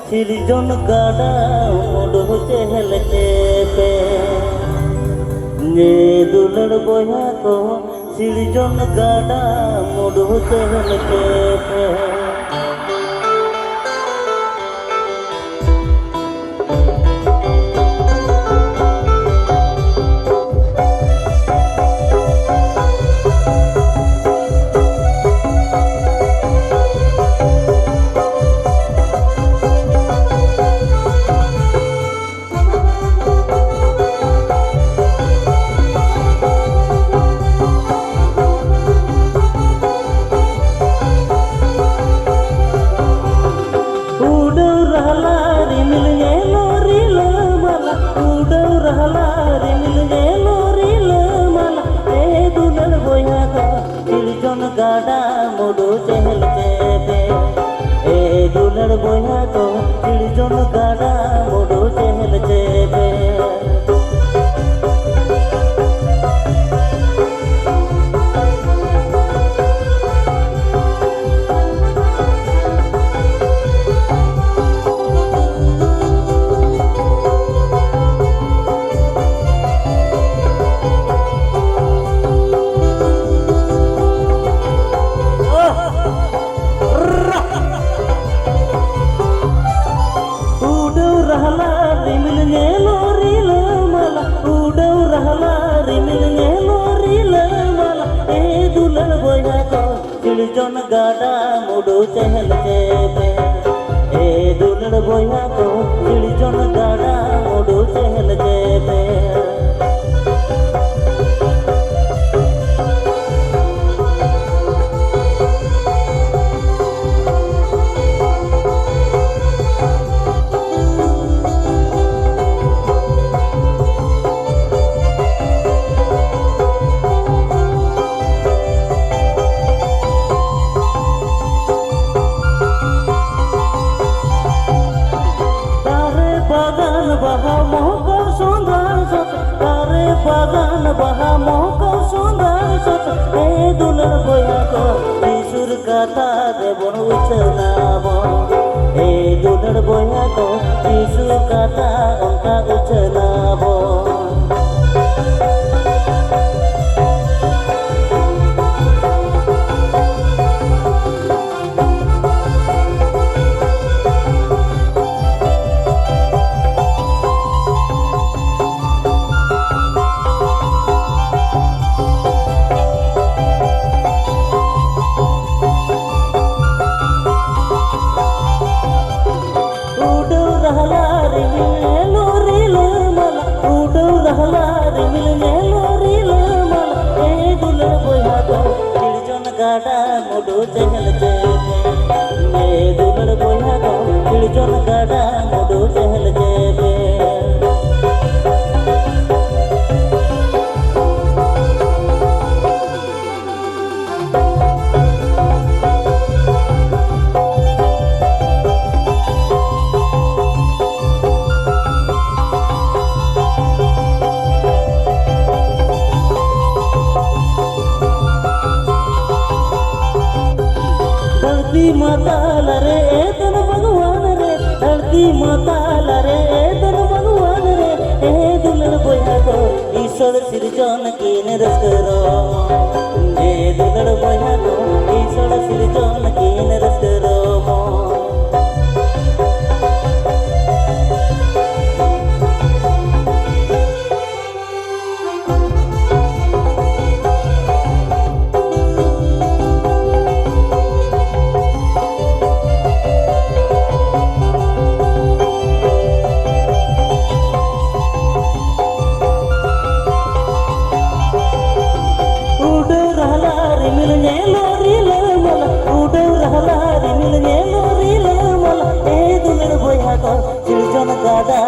सिरजन गाड़ा मुडो चहल पे ने दुलड़ बोया को सिरजन गाड़ा मुडो चहल पे गाड़ा मुडो चहल पे ए दुलड़ बोया तो सिरजन गाड़ा मुडो चहल पे सिरजन गाड़ा मुडो चहल पे ए दुलड़ बोया को सिरजन गाड़ा मुडो चहल पे बागान बहा मोको सुंदर सत ए दुलड़ बोया को ईश्वर कथा देवन उछनाबो ए दुलड़ बोया को ईश्वर कथा उनका उछनाबो गाड़ा मुडो चहल पे ए दुलड़ बोया को सिरजन गाड़ा मुडो चहल पे धरती माताल रे तन भगवान रे धरती माताल रे तन भगवान रे ए दुलड़ बोया को ईश्वर सिरजन कीन रस करो ए दुलड़ बोया को ईश्वर सिरजन कीन रस करो सिरजन गाड़ा